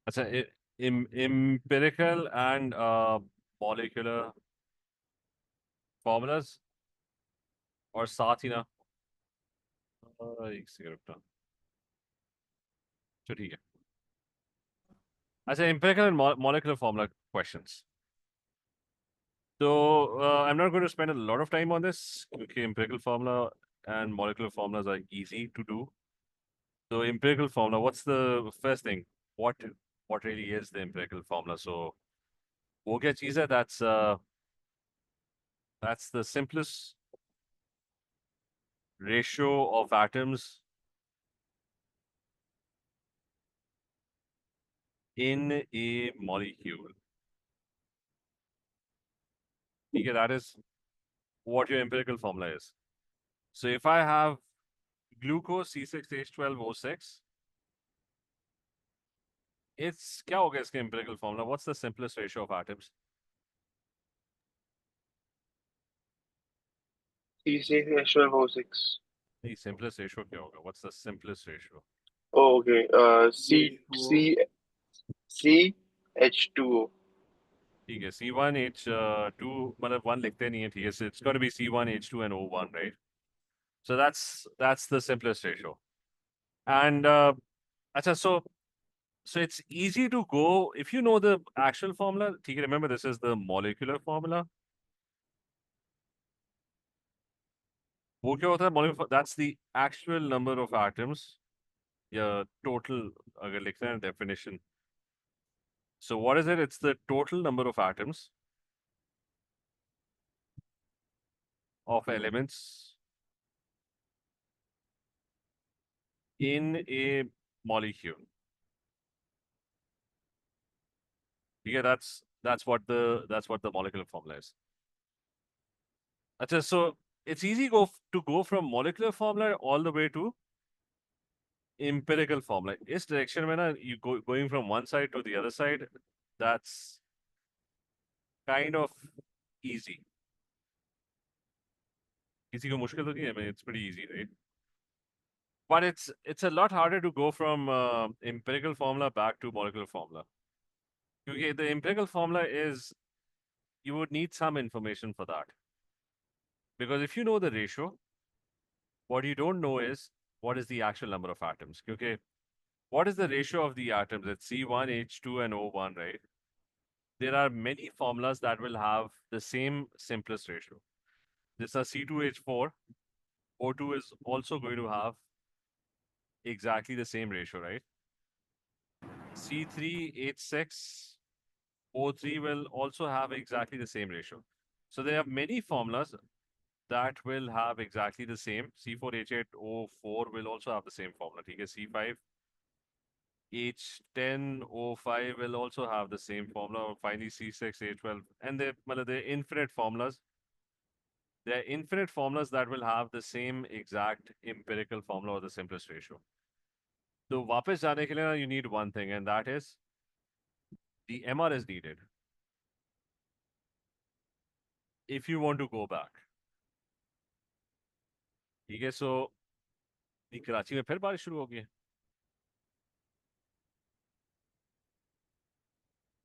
अच्छा, empirical and molecular formulas और साथ ही ना एक सेकंड रुकना। तो ठीक है। अच्छा, empirical and molecular formula questions. So I'm not going to spend a lot of time on this. Okay, empirical formula and molecular formulas are easy to do. So empirical formula, what's the first thing? What what really is the empirical formula? So वो क्या चीज़ है? That's the simplest ratio of atoms in a molecule. Okay, that is what your empirical formula is. So if I have glucose C6H12O6, it's क्या होगा इसका empirical formula? What's the simplest ratio of atoms? C6H12O6. The simplest ratio क्या होगा? What's the simplest ratio? Oh, okay. C H2O. ठीक है, C1H2 मतलब 1 लिखते नहीं है, ठीक है, so it's going to be C1H2 and O1, right? So that's the simplest ratio. And अच्छा, so it's easy to go if you know the actual formula. ठीक है, remember this is the molecular formula. वो क्या होता है molecular? That's the actual number of atoms. या total अगर लिखते हैं definition. So what is it? It's the total number of atoms of elements in a molecule. Yeah, that's what the molecular formula is. Achha, so it's easy to go from molecular formula all the way to empirical formula. Is direction mein na, you going from one side to the other side, that's kind of easy. किसी को मुश्किल तो नहीं है, I mean, it's pretty easy, right? But it's a lot harder to go from empirical formula back to molecular formula. Okay, the empirical formula is you would need some information for that. Because if you know the ratio, what you don't know is what is the actual number of atoms. Okay, what is the ratio of the atoms? It's C1, H2, and O1, right? There are many formulas that will have the same simplest ratio. This is C2H4. O2 is also going to have exactly the same ratio, right? C3H6, O3 will also have exactly the same ratio. So there are many formulas that will have exactly the same. C4H8O4 will also have the same formula. C5 H10O5 will also have the same formula. Finally, C6H12. And they're infinite formulas. There are infinite formulas that will have the same exact empirical formula or the simplest ratio. So वापस जाने के लिए ना, you need one thing, and that is the MR is needed if you want to go back. ठीक है, so Karachi में फिर बारिश शुरू हो गई है।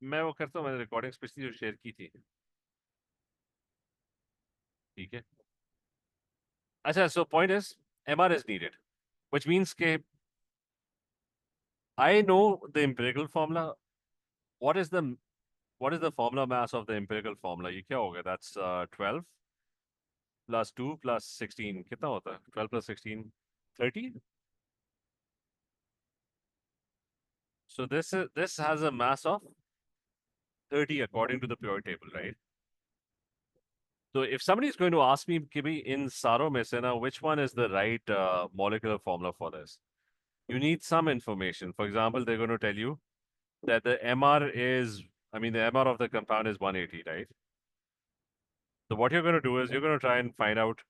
मैं वो करता हूँ, मैंने रिकॉर्डिंग्स पिछली जो शेयर की थी, ठीक है। अच्छा, so point is MR is needed, which means के I know the empirical formula. What is the formula mass of the empirical formula? ये क्या होगा? That's 12 plus 2 plus 16. कितना होता है? 12 plus 16, 30. So this has a mass of 30 according to the periodic table, right? So if somebody is going to ask me कि भाई in सारों में से ना which one is the right molecular formula for this, you need some information. For example, they're going to tell you that the MR is, the MR of the compound is 180, right? So what you're going to do is you're going to try and find out,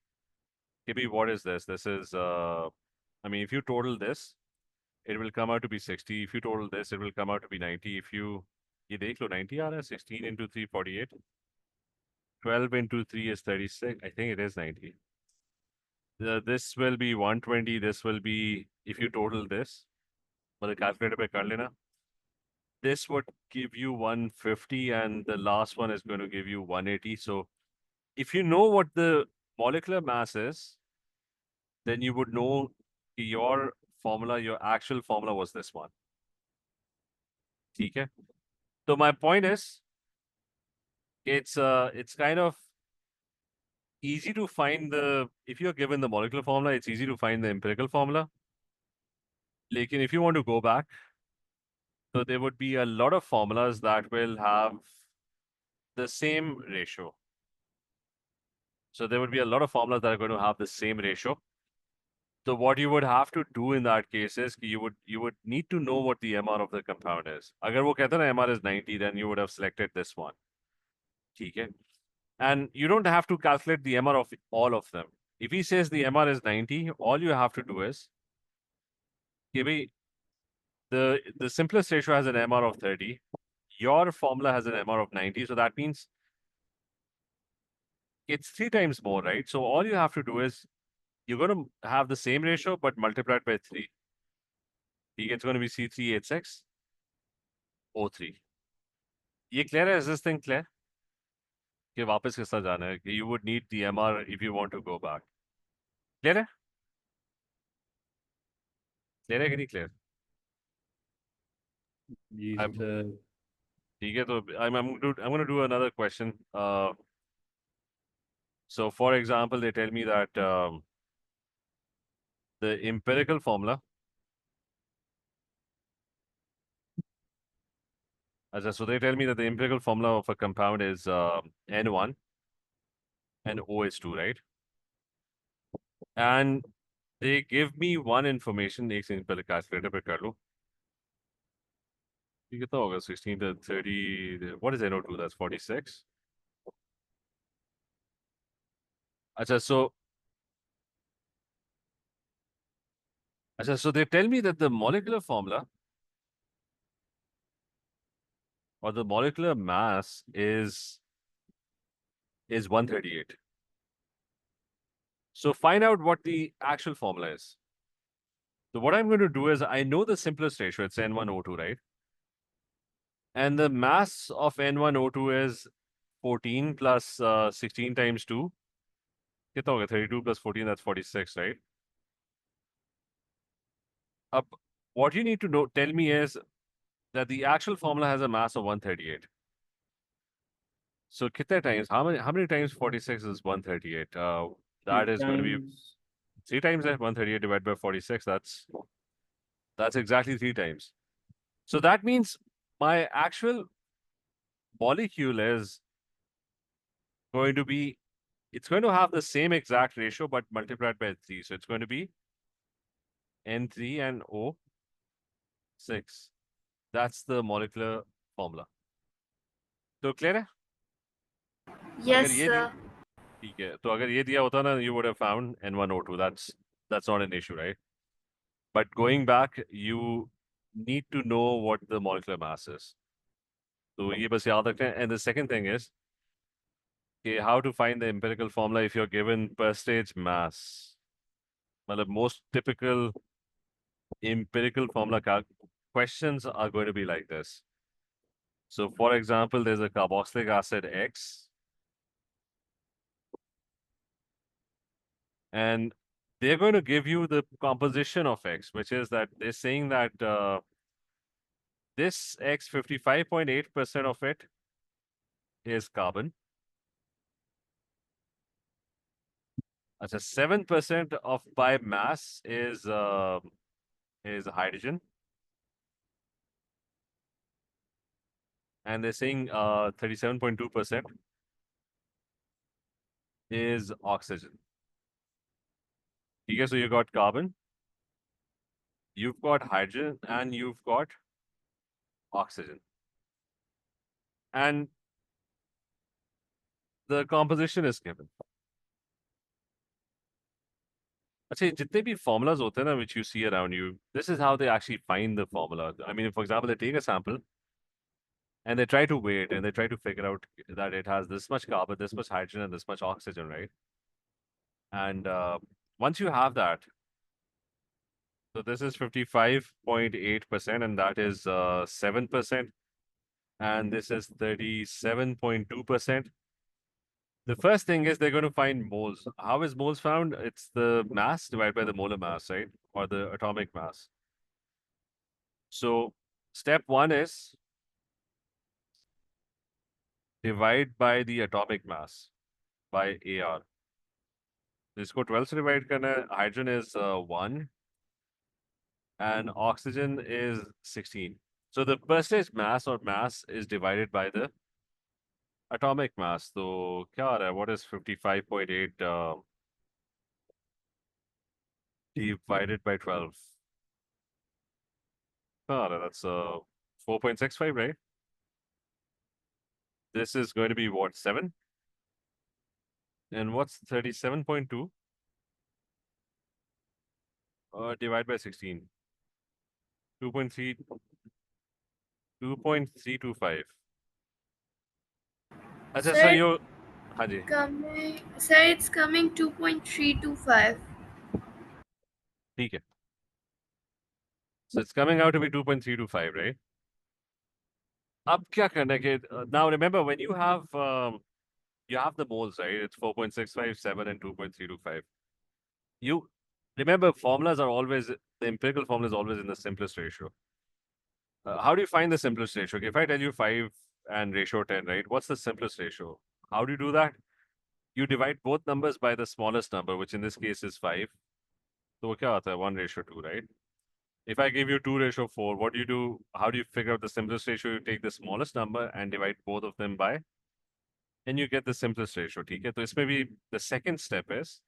maybe what is this? This is, if you total this, it will come out to be 60. If you total this, it will come out to be 90. If you, ये देख लो 90 आ रहा है, 16 into 3, 48. 12 into 3 is 36. I think it is 90. This will be 120. This will be, if you total this, मतलब calculator पे कर लेना. this would give you 150 and the last one is going to give you 180. So if you know what the molecular mass is, then you would know your formula, your actual formula was this one. Okay. So my point is, it's kind of easy to find if you're given the molecular formula, it's easy to find the empirical formula. Like, if you want to go back, so there would be a lot of formulas that will have the same ratio. So there would be a lot of formulas that are going to have the same ratio. So what you would have to do in that case is you would need to know what the MR of the compound is. अगर वो कहता है ना MR is 90, then you would have selected this one. Okay. And you don't have to calculate the MR of all of them. If he says the MR is 90, all you have to do is the simplest ratio has an MR of 30. Your formula has an MR of 90. So that means it's 3 times more, right? So all you have to do is you're going to have the same ratio, but multiplied by 3. It's going to be C3H6O3. ये clear है? Is this thing clear? कि वापस किस तरह जाना है? कि you would need the MR if you want to go back. Clear है? Clear है कि नहीं clear? जी I'm सर ठीक है तो I'm going to do another question. So for example, they tell me that the empirical formula. So they tell me that the empirical formula of a compound is N1 and O is 2, right? And they give me one information. एक second पहले calculator पे कर लो. ये कितना होगा? 16 to 30. What is NO2? That's 46. So they tell me that the molecular formula or the molecular mass is 138. So find out what the actual formula is. So what I'm going to do is I know the simplest ratio. It's N1O2, right? And the mass of N1O2 is 14 plus 16 times 2. कितना होगा? 32 plus 14, that's 46, right? What you need to know, tell me is that the actual formula has a mass of 138. So कितने times? How many times 46 is 138? That is going to be times 3 times 138 divided by 46. That's exactly 3 times. So that means my actual molecule is going to be, it's going to have the same exact ratio, but multiplied by 3. So it's going to be N3 and O6. That's the molecular formula. तो clear है? Yes, अगर ये sir. ठीक है तो अगर ये दिया होता ना, you would have found N1O2. That's not an issue, right? But going back, you need to know what the molecular mass is. So ये बस याद रखें. And the second thing is how to find the empirical formula if you're given per stage mass. मतलब most typical empirical formula questions are going to be like this. So for example, there's a carboxylic acid X. And they're going to give you the composition of X, which is that they're saying that this X, 55.8% of it is carbon. 7% of by mass is hydrogen. And they're saying 37.2% is oxygen. Okay, so you got carbon, you've got hydrogen, and you've got oxygen. And the composition is given. अच्छा ये जितने भी formulas होते हैं ना which you see around you, this is how they actually find the formula. I mean, for example, they take a sample and they try to weigh it and they try to figure out that it has this much carbon, this much hydrogen, and this much oxygen, right? And once you have that, So this is 55.8%, and that is 7%. And this is 37.2%. The first thing is they're going to find moles. How is moles found? It's the mass divided by the molar mass, right? Or the atomic mass. So step one is divide by the atomic mass by AR. इसको 12 से divide करना है. Hydrogen is 1 and oxygen is 16. So the percentage mass or mass is divided by the atomic mass. So क्या आ रहा है? What is 55.8 divided by 12? That's 4.65, right? This is going to be what, 7? And what's 37.2? Divide by 16. 2.3, 2.325. अच्छा, so Sir, you, हाँ जी, it's coming 2.325. ठीक है. So it's coming out to be 2.325, right? अब क्या करना है कि now remember when you have the moles, right? It's 4.657 and 2.325. You remember formulas are always, the empirical formula is always in the simplest ratio. How do you find the simplest ratio? Okay, if I tell you 5 and ratio 10, right? What's the simplest ratio? How do you do that? You divide both numbers by the smallest number, which in this case is 5. So वो क्या आता है? 1:2, right? If I give you 2:4, what do you do? How do you figure out the simplest ratio? You take the smallest number and divide both of them by, and you get the simplest ratio. ठीक है? तो इसमें भी the second step is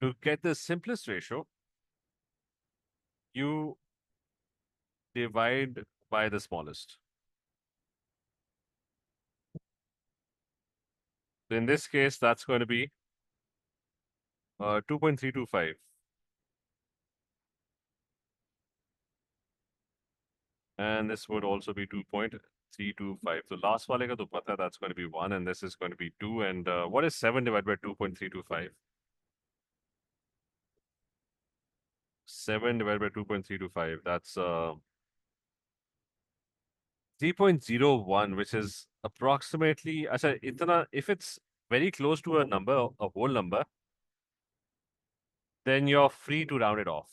to get the simplest ratio, you divide by the smallest. So in this case, that's going to be 2.325. And this would also be 2.325. So last wale ka to pata, that's going to be 1, and this is going to be 2. And what is 7 divided by 2.325? 7 divided by 2.325. That's 3.01, which is approximately, अच्छा, itna, if it's very close to a number, a whole number, then you're free to round it off.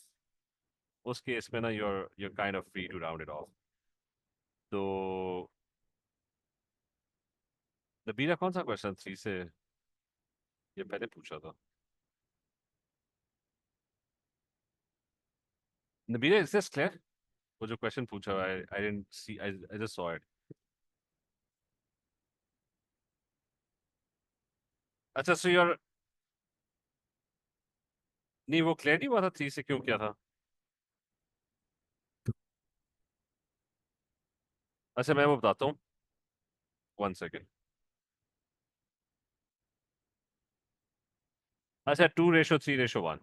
उस case में ना, you're kind of free to round it off. तो नबीरा कौन सा question 3 से ये पहले पूछा था? Nabira, is this clear? वो जो क्वेश्चन पूछा हुआ है, I didn't see, I just saw it. अच्छा, so you're, नहीं वो क्लियर नहीं हुआ था 3 से क्यों किया था? अच्छा, मैं वो बताता हूँ. 1 second. अच्छा, 2:3:1.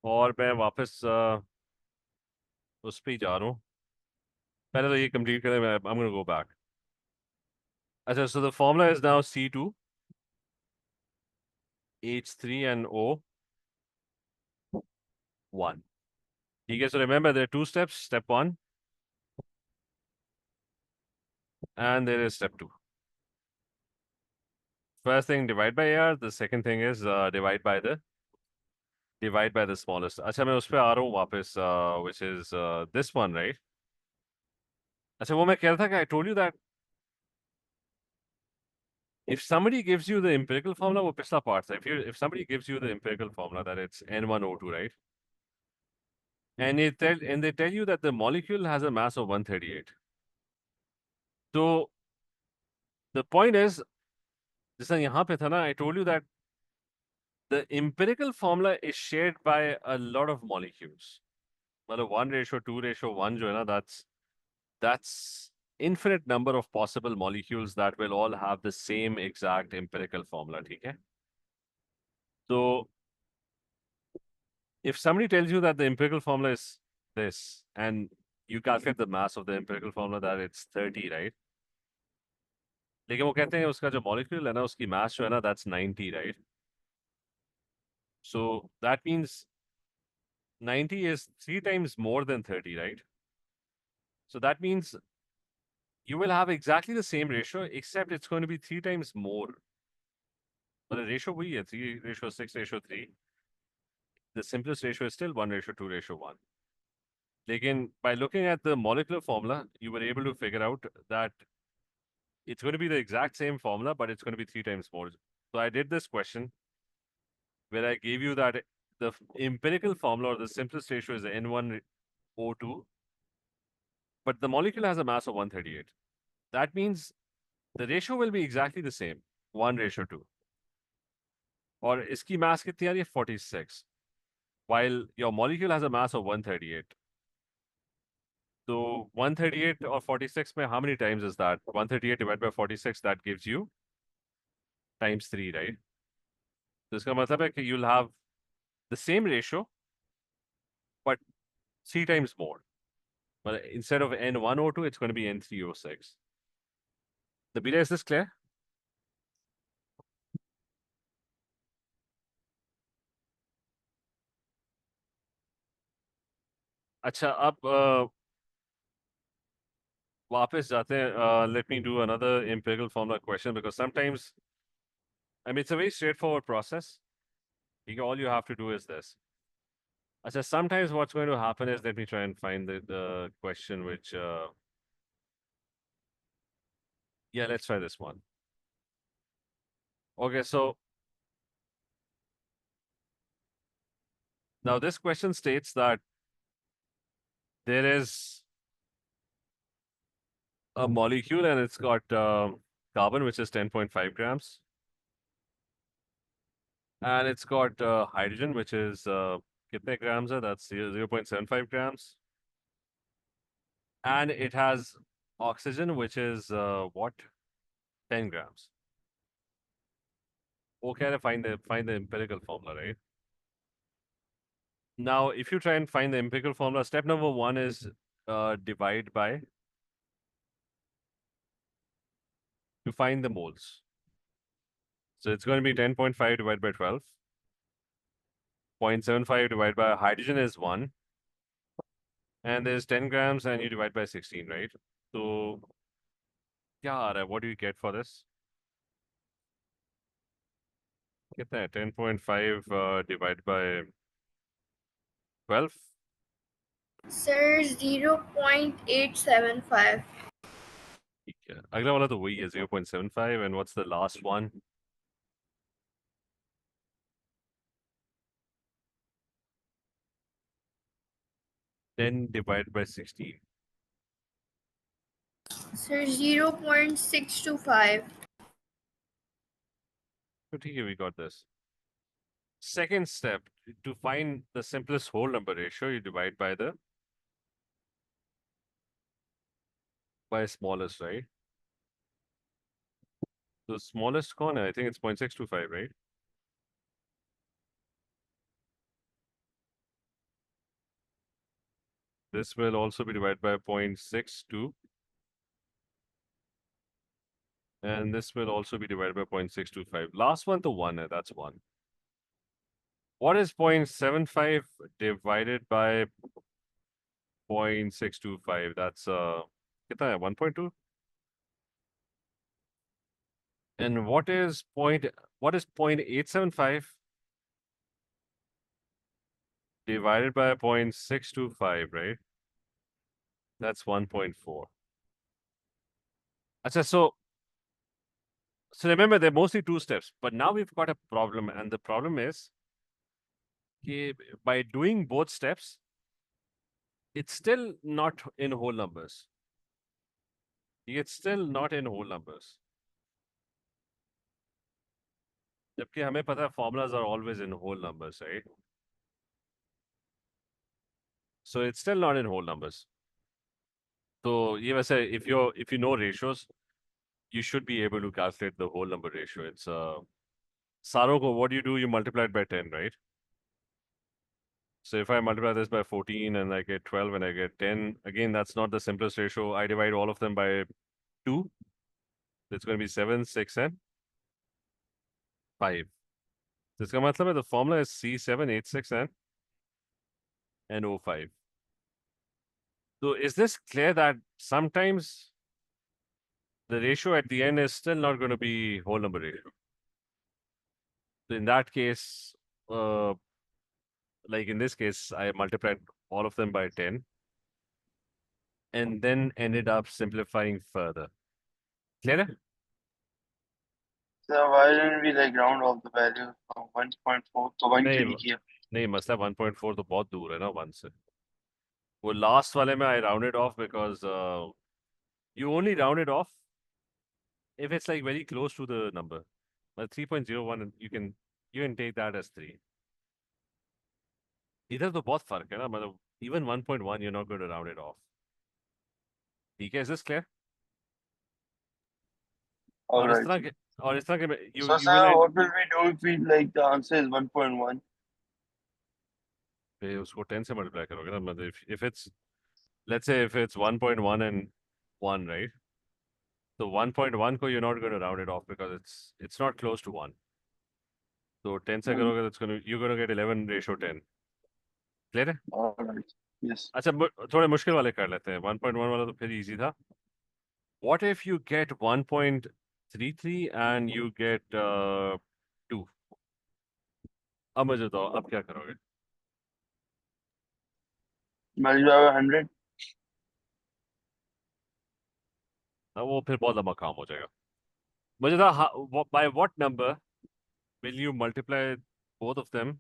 और मैं वापस उस पे ही जा रहा हूँ. पहले तो ये कंप्लीट करें. I'm going to go back. अच्छा, so the formula is now C2, H3 and O1. ठीक है, so remember there are 2 steps. Step 1 and there is step 2. First thing, divide by AR. The second thing is divide by the smallest. अच्छा, मैं उस पे आ रहा हूँ वापस, which is this one, right? अच्छा, वो मैं कह रहा था कि I told you that if somebody gives you the empirical formula, वो पिछला part था. If somebody gives you the empirical formula that it's N1O2, right? And they tell you that the molecule has a mass of 138. So the point is, जैसा यहाँ पे था ना, I told you that the empirical formula is shared by a lot of molecules. मतलब 1:2:1 जो है ना, that's infinite number of possible molecules that will all have the same exact empirical formula. ठीक है? So if somebody tells you that the empirical formula is this, and you calculate the mass of the empirical formula that it's 30, right? लेकिन वो कहते हैं उसका जो molecule है ना, उसकी mass जो है ना, that's 90, right? So that means 90 is 3 times more than 30, right? So that means you will have exactly the same ratio, except it's going to be 3 times more. But the ratio we है 3:6:3. The simplest ratio is still 1:2:1. Again, by looking at the molecular formula, you were able to figure out that it's going to be the exact same formula, but it's going to be 3 times more. So I did this question where I gave you that the empirical formula or the simplest ratio is N1O2, but the molecule has a mass of 138. That means the ratio will be exactly the same, 1:2. और इसकी mass कितनी आ रही है 46, while your molecule has a mass of 138. So 138 or 46 में how many times is that? 138 divided by 46, that gives you times 3, right? So इसका मतलब है कि you'll have the same ratio, but 3 times more. But instead of N1O2, it's going to be N3O6. The beta, is this clear? अच्छा अब वापस जाते हैं. Let me do another empirical formula question, because sometimes, I mean, it's a very straightforward process. All you have to do is this. Achha, sometimes what's going to happen is, let me try and find the question which, yeah, let's try this one. Okay, so now this question states that there is a molecule and it's got carbon, which is 10.5 grams. And it's got hydrogen, which is kitne grams hai? That's 0.75 grams. And it has oxygen, which is what? 10 grams. Okay, find the empirical formula, right? Now, if you try and find the empirical formula, step number 1 is divide by to find the moles. So it's going to be 10.5 divided by 12. 0.75 divided by hydrogen is 1. And there's 10 grams and you divide by 16, right? So, yeah, what do you get for this? Get that 10.5 divided by 12. Sir, 0.875. Yeah. अगला वाला तो वही है 0.75, and what's the last one? Ten divided by 16. Sir, 0.625. Okay, we got this. Second step, to find the simplest whole number ratio, you divide by the smallest, right? The smallest corner, I think it's 0.625, right? This will also be divided by 0.62. And this will also be divided by 0.625. Last one to 1, that's 1. What is 0.75 divided by 0.625? That's कितना है 1.2? And what is 0.875 divided by 0.625, right? That's 1.4. Achha, so remember, there are mostly 2 steps, but now we've got a problem, and the problem is by doing both steps, it's still not in whole numbers. It's still not in whole numbers. जबकि हमें पता है formulas are always in whole numbers, right? So it's still not in whole numbers. So ये वैसे if you know ratios, you should be able to calculate the whole number ratio. It's Saroko, what do? You multiply it by 10, right? So if I multiply this by 14 and I get 12 and I get 10, again, that's not the simplest ratio. I divide all of them by 2. It's going to be 7, 6, and 5. So इसका मतलब है the formula is C7, 8, 6, and and O5. So is this clear that sometimes the ratio at the end is still not going to be whole number ratio? So in that case, like in this case, I multiplied all of them by 10 and then ended up simplifying further. Clear? So why didn't we like round off the value from 1.4 तो 1 क्यों नहीं नहीं किया? नहीं मसला 1.4 तो बहुत दूर है ना 1 से. वो लास्ट वाले में I rounded off because you only round it off if it's like very close to the number. But 3.01 you can take that as 3. इधर तो बहुत फर्क है ना मतलब even 1.1 you're not going to round it off. ठीक है, is this clear? और इस Alright. तरह के So you sir, will end what will we do if we like the answer is 1.1? पे उसको 10 से मल्टीप्लाई करोगे ना मतलब if it's let's say if it's 1.1 and 1 right, so 1.1 को you're not going to round it off because it's not close to 1. So 10 से करोगे तो you're going to get 11:10. Clear है? Alright. Yes. अच्छा थोड़े मुश्किल वाले कर लेते हैं. 1.1 वाला तो फिर easy था. What if you get 1.33 and you get 2? अब मुझे बताओ अब क्या करोगे? Multiply by 100. अब वो फिर बहुत लंबा काम हो जाएगा. मुझे था by what number will you multiply both of them?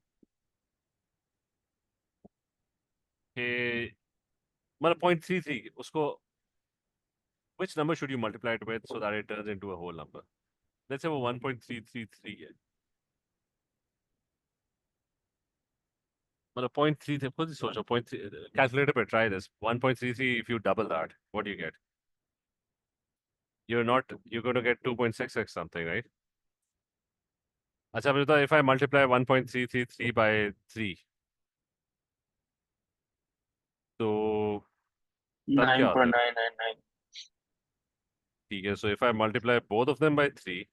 कि मतलब 0.33 उसको which number should you multiply it with so that it turns into a whole number? Let's say वो 1.333 है. मतलब 0.3 थे खुद ही सोचो 0.3 calculator पे try this 1.33 if you double that what do you get? You're going to get 2.66 something, right? अच्छा मुझे तो if I multiply 1.333 by 3 तो तब क्या आता है? 9.999. ठीक है, so if I multiply both of them by 3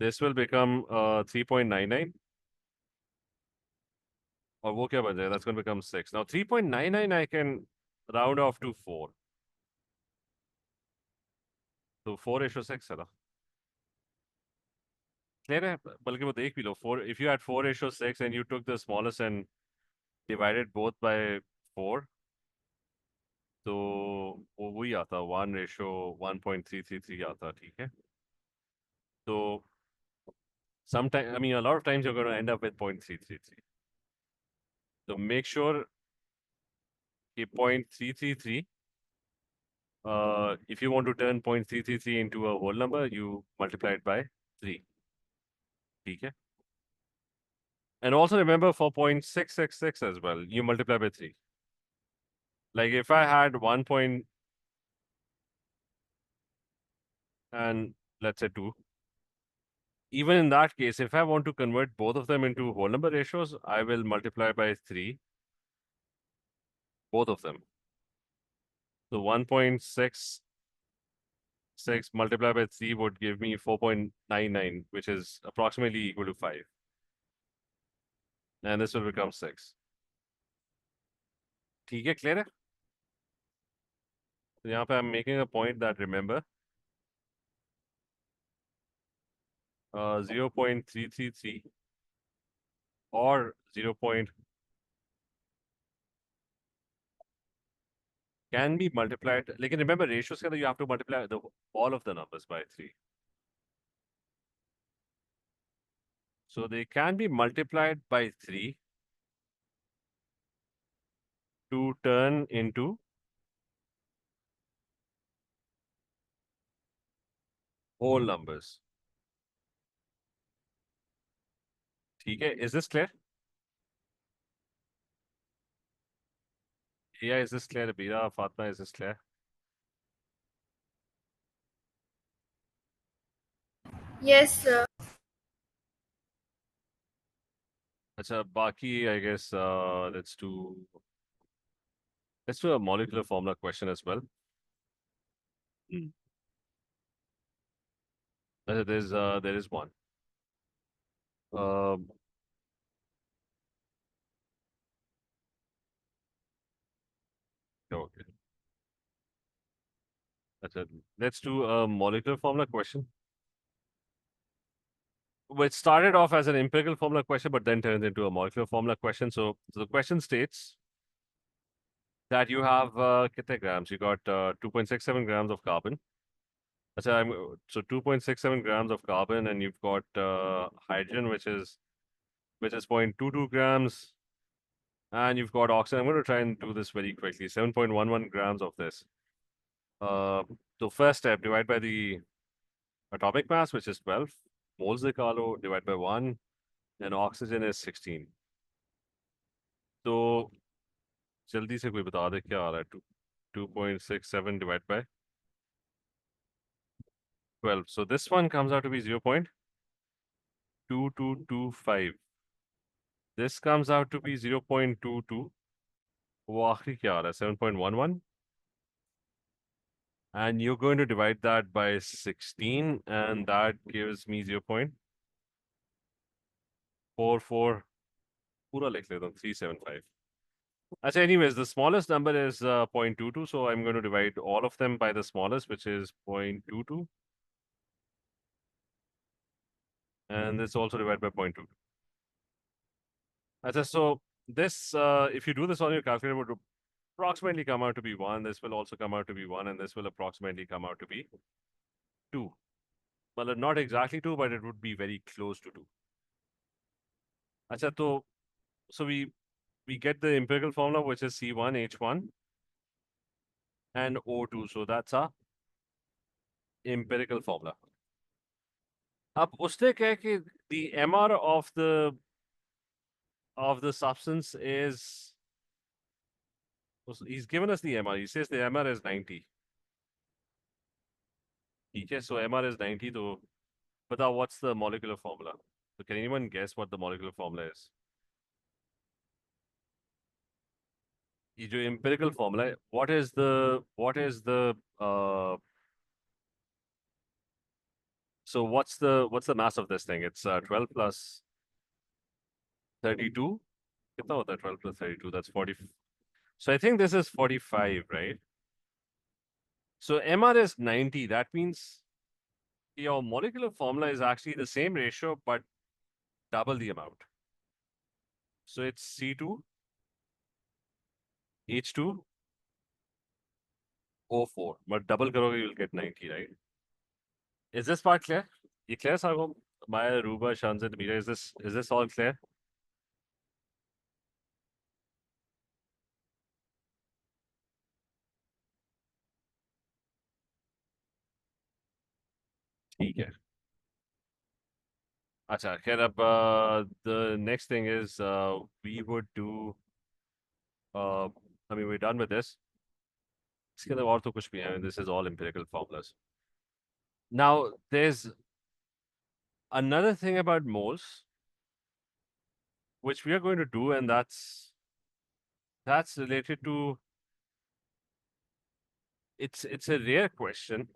this will become 3.99 और वो क्या बन जाएगा? That's going to become 6. Now 3.99 I can round off to 4. तो 4:6 है ना? Clear है? बल्कि वो देख भी लो 4 if you had 4:6 and you took the smallest and divided both by 4 तो वो वही आता 1:1.333 आता. ठीक है, तो sometimes I mean a lot of times you're going to end up with 0.333. So make sure कि 0.333 if you want to turn 0.333 into a whole number you multiply it by 3. ठीक है, and also remember for 0.666 as well you multiply by 3. Like if I had 1 point and let's say 2, even in that case if I want to convert both of them into whole number ratios I will multiply by 3 both of them. So 1.66 multiplied by 3 would give me 4.99 which is approximately equal to 5 and this will become 6. ठीक है, clear है? तो यहाँ पे I'm making a point that remember 0.333 or 0. Can be multiplied. Like remember ratios के अंदर you have to multiply all of the numbers by 3. So they can be multiplied by 3 to turn into whole numbers. ठीक है, is this clear? Yeah, is this clear? Bira, Fatma, is this clear? Yes, sir. अच्छा बाकी I guess let's do a molecular formula question as well. There is one. Um, Let's do a molecular formula question. Which started off as an empirical formula question, but then turned into a molecular formula question. So the question states that you have kitne grams? You got 2.67 grams of carbon. So 2.67 grams of carbon, and you've got hydrogen, which is 0.22 grams, and you've got oxygen. I'm going to try and do this very quickly. 7.11 grams of this. So first step, divide by the atomic mass, which is 12. Moles निकालो, divide by 1, and oxygen is 16. तो जल्दी से कोई बता दे क्या आ रहा है 2.67 divided by 12. So this one comes out to be 0.2225. This comes out to be 0.22. वो आखिरी क्या आ रहा है 7.11. And you're going to divide that by 16, and that gives me 0.44. पूरा लिख लेता हूँ 375. Anyways, the smallest number is 0.22, so I'm going to divide all of them by the smallest, which is 0.22. And this also divided by 0.22. So this, if you do this on your calculator, would approximately come out to be 1. This will also come out to be 1, and this will approximately come out to be 2. Well, not exactly 2, but it would be very close to 2. So we get the empirical formula, which is C1H1 and O2. So that's our empirical formula. अब उसने कहा कि the MR of the substance is, he's given us the MR. He says the MR is 90. Okay, so MR is 90. So, बताओ what's the molecular formula? So can anyone guess what the molecular formula is? ये जो empirical formula है, what is the so what's the mass of this thing? It's 12 plus 32. कितना होता है 12 plus 32? That's 40. So I think this is 45, right? So MR is 90. That means your molecular formula is actually the same ratio, but double the amount. So it's C2, H2, O4. But double karoge, you'll get 90, right? Is this part clear? You clear, Sargom? Maya, Ruba, Shanzit, Mira, is this all clear? ठीक है. अच्छा, खैर अब the next thing is we would do I mean we're done with this. इसके अंदर और तो कुछ भी है. This is all empirical formulas. Now there's another thing about moles which we are going to do, and that's related to, it's a rare question.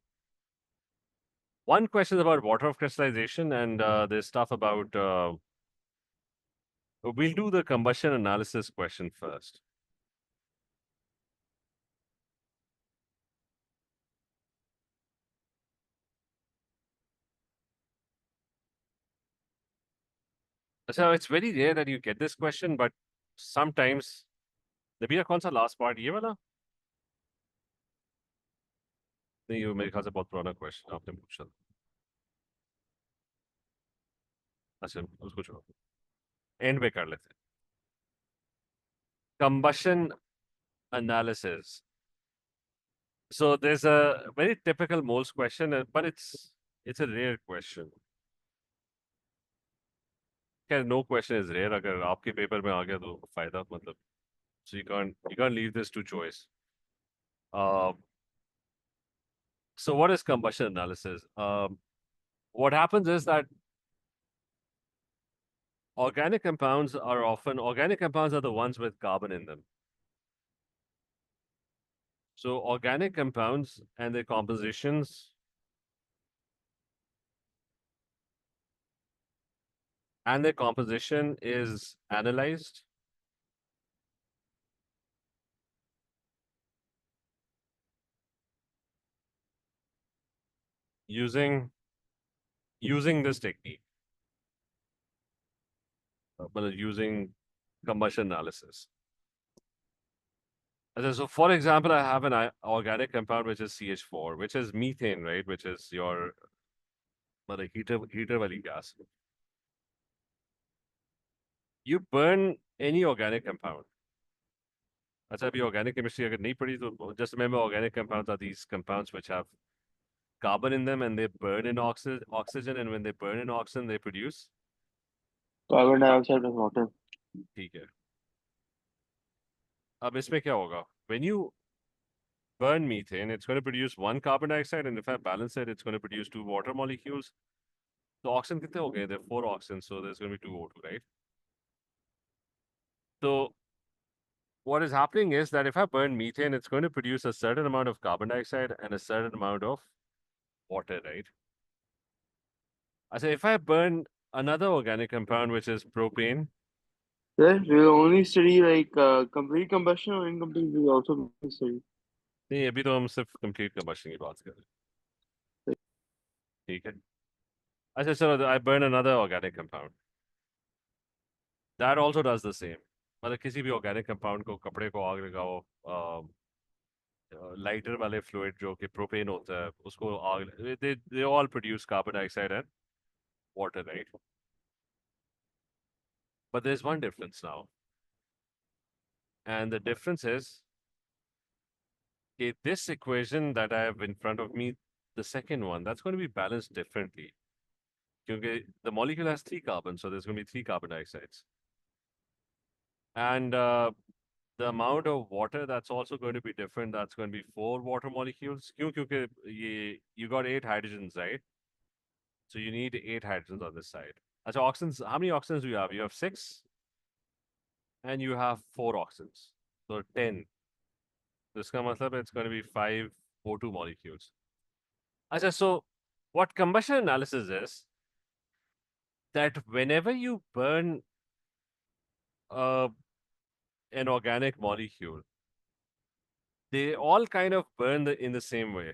One question is about water of crystallization, and there's stuff about we'll do the combustion analysis question first. So it's very rare that you get this question, but sometimes the कौन सा last part ये वाला? नहीं, ये मेरे ख्याल से बहुत पुराना क्वेश्चन आपने पूछा. अच्छा, उसको छोड़ो. एंड पे कर लेते हैं. Combustion analysis. So there's a very typical moles question, but it's a rare question. No question is rare. अगर आपके पेपर में आ गया तो फायदा मतलब. So you can't leave this to choice. So what is combustion analysis? What happens is that organic compounds are the ones with carbon in them. So organic compounds and their compositions is analyzed. using this technique, but using combustion analysis. Okay, so for example, I have an organic compound which is CH4, which is methane, right? Which is your heater wali gas. You burn any organic compound. अच्छा अभी organic chemistry अगर नहीं पढ़ी तो just remember organic compounds are these compounds which have carbon in them and they burn in oxygen, and when they burn in oxygen they produce Carbon dioxide and water. ठीक है. अब इसमें क्या होगा? When you burn methane, it's going to produce one carbon dioxide, and if I balance it, it's going to produce two water molecules. So oxygen कितने हो गए? There are 4 oxygens, so there's going to be 2 O2, right? So what is happening is that if I burn methane, it's going to produce a certain amount of carbon dioxide and a certain amount of water, right? I say if I burn another organic compound, which is propane, Yes, we'll only study like complete combustion or incomplete. We also study. नहीं अभी तो हम सिर्फ complete combustion की बात कर रहे हैं, ठीक है? अच्छा चलो, I burn another organic compound. That also does the same. मतलब किसी भी organic compound को, कपड़े को आग लगाओ, लाइटर वाले फ्लूइड जो कि प्रोपेन होता है उसको आग, they all produce carbon dioxide and water, right? But there's one difference now, and the difference is this equation that I have in front of me, the second one, that's going to be balanced differently. Because the molecule has 3 carbons, so there's going to be 3 carbon dioxides. And the amount of water that's also going to be different. That's going to be 4 water molecules. Because you got 8 hydrogens, right? So you need 8 hydrogens on this side. So oxygens, how many oxygens do you have? You have 6, and you have 4 oxygens. So 10. This means it's going to be 5 O2 molecules. So what combustion analysis is, that whenever you burn an organic molecule, they all kind of burn in the same way.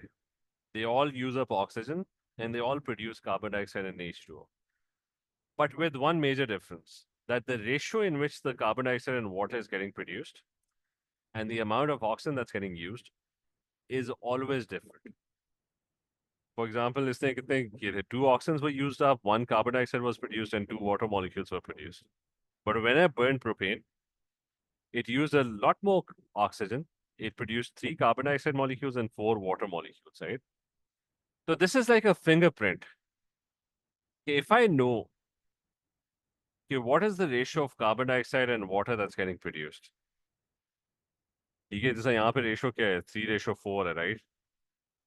They all use up oxygen and they all produce carbon dioxide and H2O. But with one major difference, that the ratio in which the carbon dioxide and water is getting produced and the amount of oxygen that's getting used is always different. For example, let's think 2 oxygens were used up, 1 carbon dioxide was produced, and 2 water molecules were produced. But when I burned propane, it used a lot more oxygen. It produced 3 carbon dioxide molecules and 4 water molecules, right? So this is like a fingerprint. If I know what is the ratio of carbon dioxide and water that's getting produced, ठीक है, जैसे यहाँ पे ratio क्या है? 3:4 है, right?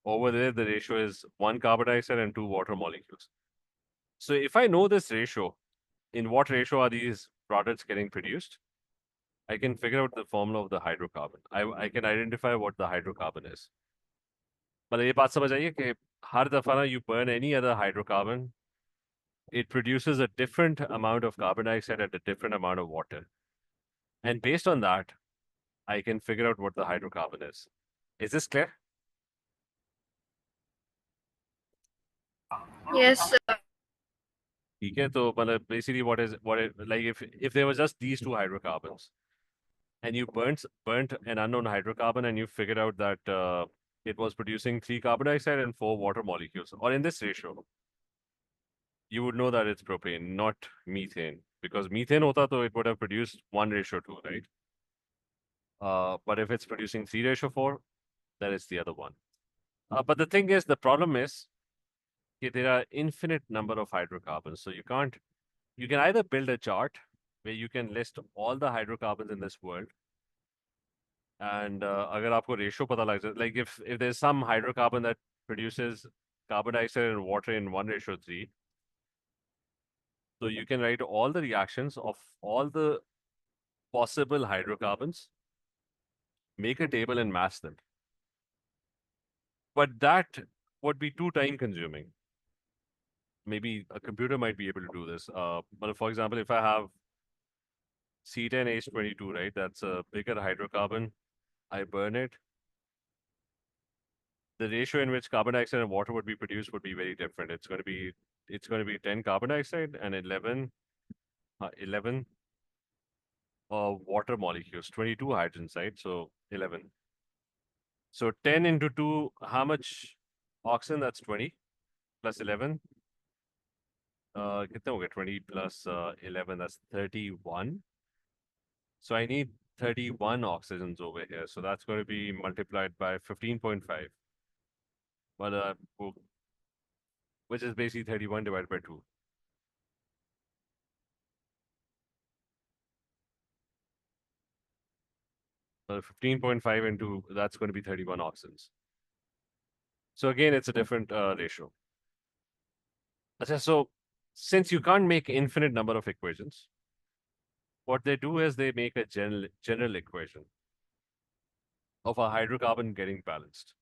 Over there, the ratio is 1 carbon dioxide and 2 water molecules. So if I know this ratio, in what ratio are these products getting produced, I can figure out the formula of the hydrocarbon. I can identify what the hydrocarbon is. मतलब ये बात समझ आइए कि हर दफा ना you burn any other hydrocarbon, it produces a different amount of carbon dioxide and a different amount of water. And based on that, I can figure out what the hydrocarbon is. Is this clear? Yes, sir. Okay, so basically what like if there was just these 2 hydrocarbons and you burnt an unknown hydrocarbon and you figured out that it was producing 3 carbon dioxide and 4 water molecules, or in this ratio, you would know that it's propane, not methane, because methane hota to it would have produced 1:2, right? But if it's producing 3:4, then it's the other one. But the thing is, the problem is there are infinite number of hydrocarbons, so you can either build a chart where you can list all the hydrocarbons in this world, and अगर आपको ratio पता लग जाए, like if there's some hydrocarbon that produces carbon dioxide and water in 1:3, so you can write all the reactions of all the possible hydrocarbons, make a table and match them. But that would be too time consuming. Maybe a computer might be able to do this. But for example, if I have C10H22, right, that's a bigger hydrocarbon, I burn it. the ratio in which carbon dioxide and water would be produced would be very different. It's going to be 10 carbon dioxide and 11 water molecules, 22 hydrogens, right? So 11. So 10 into 2, how much oxygen? That's 20 plus 11. कितने हो गए? 20 plus 11, that's 31. So I need 31 oxygens over here. So that's going to be multiplied by 15.5. But which is basically 31 divided by 2. So 15.5 into, that's going to be 31 oxygens. So again, it's a different ratio. Okay, so since you can't make infinite number of equations, what they do is they make a general equation of a hydrocarbon getting balanced.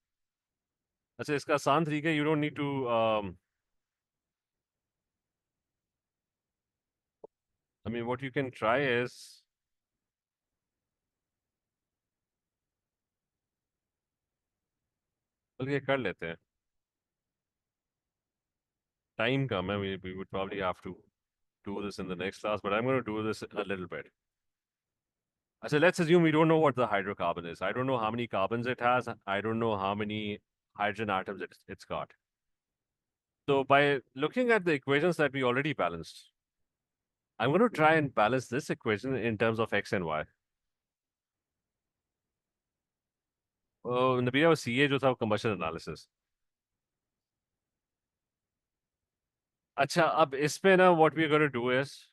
अच्छा इसका आसान तरीका, you don't need to I mean what you can try is बल्कि कर लेते हैं, time कम है, we would probably have to do this in the next class, but I'm going to do this a little bit. So let's assume we don't know what the hydrocarbon is. I don't know how many carbons it has. I don't know how many hydrogen atoms it's got. So by looking at the equations that we already balanced, I'm going to try and balance this equation in terms of x and y. Nabila was CA जो था combustion analysis. अच्छा अब इस पे ना what we're going to do is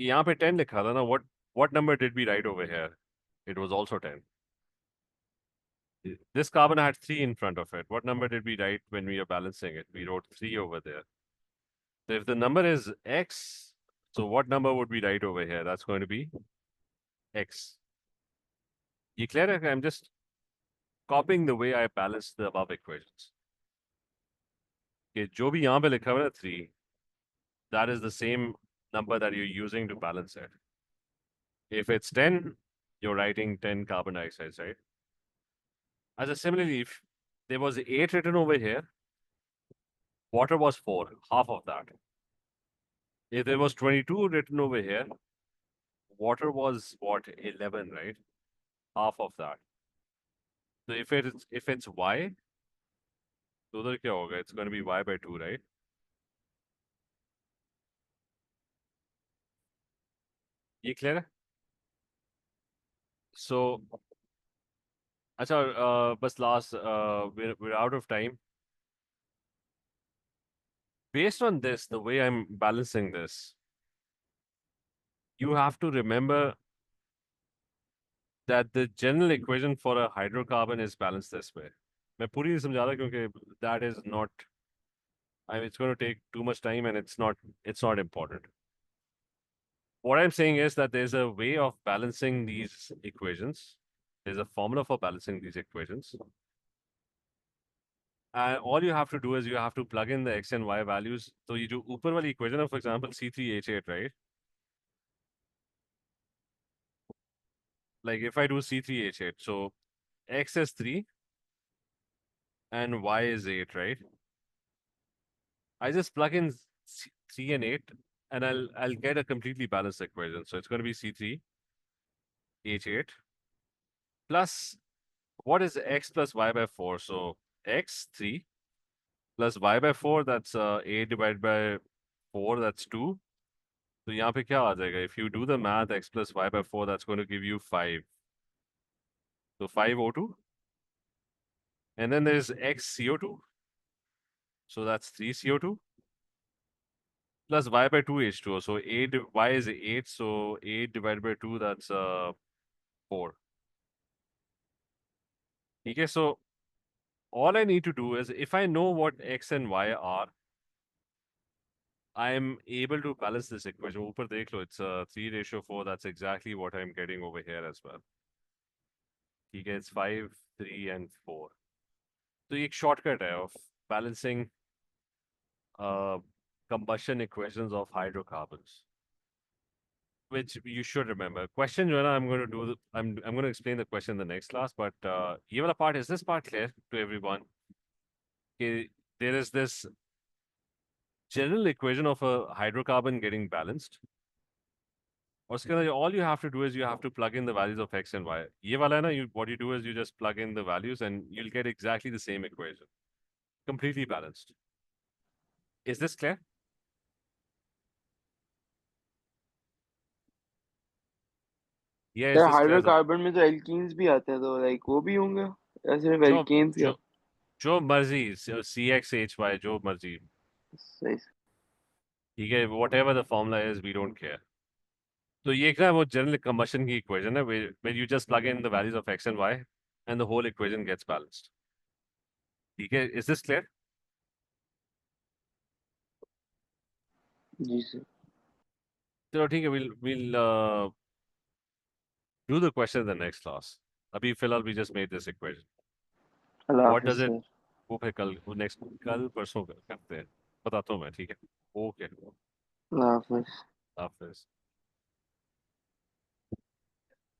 यहाँ पे 10 लिखा था ना, what number did we write over here? It was also 10. This carbon had 3 in front of it. What number did we write when we are balancing it? We wrote 3 over there. So if the number is x, so what number would we write over here? That's going to be x. You clear it? I'm just copying the way I balanced the above equations. Okay, जो भी यहाँ पे लिखा हुआ है 3, that is the same number that you're using to balance it. If it's 10, you're writing 10 carbon dioxides, right? As a similarly, if there was 8 written over here, water was 4, half of that. If there was 22 written over here, water was what, 11, right? Half of that. So if it's y, तो उधर क्या होगा? It's going to be y by 2, right? ये clear है? So, अच्छा बस last, we're out of time. Based on this, the way I'm balancing this, you have to remember that the general equation for a hydrocarbon is balanced this way. मैं पूरी नहीं समझा रहा क्योंकि that is not, I mean, it's going to take too much time and it's not important. What I'm saying is that there's a way of balancing these equations. There's a formula for balancing these equations. And all you have to do is you have to plug in the x and y values. So you do ऊपर वाली equation, for example, C3H8, right? Like if I do C3H8, so x is 3 and y is 8, right? I just plug in 3 and 8 and I'll get a completely balanced equation. So it's going to be C3H8 plus what is x plus y by 4? So x 3 plus y by 4, that's 8 divided by 4, that's 2. So यहाँ पे क्या आ जाएगा? If you do the math, x plus y by 4, that's going to give you 5. So 5 O2. And then there's x CO2. So that's 3 CO2. Plus y by 2 H2O. So 8, y is 8. So 8 divided by 2, that's 4. Okay, so all I need to do is, if I know what x and y are, I'm able to balance this equation. ऊपर देख लो, it's 3:4. That's exactly what I'm getting over here as well. ठीक है, it's 5, 3 and 4. So एक shortcut है of balancing combustion equations of hydrocarbons. which you should remember. Question जो है ना, I'm going to do I'm going to explain the question in the next class, but ये वाला part, is this part clear to everyone? Okay, there is this general equation of a hydrocarbon getting balanced. और उसके अंदर all you have to do is you have to plug in the values of x and y. ये वाला है ना, what you do is you just plug in the values and you'll get exactly the same equation. Completely balanced. Is this clear? Yeah, is यार this clear? Hydrocarbon में तो alkenes भी आते हैं, तो लाइक वो भी होंगे या सिर्फ जो एल्केन्स ही जो जो मर्जी CXHY जो मर्जी, सही ठीक है, whatever the formula is, we don't care. तो ये क्या है, वो जनरल combustion की equation है, where you just plug in the values of x and y and the whole equation gets balanced. ठीक है, is this clear? जी सर। चलो ठीक है, we'll do the question in the next class. अभी फिलहाल we just made this equation. Allah What Hafiz does it? Sir. वो फिर कल परसों करते हैं, बताता हूँ मैं, ठीक है? ओके, अल्लाह हाफिज। हाफिज.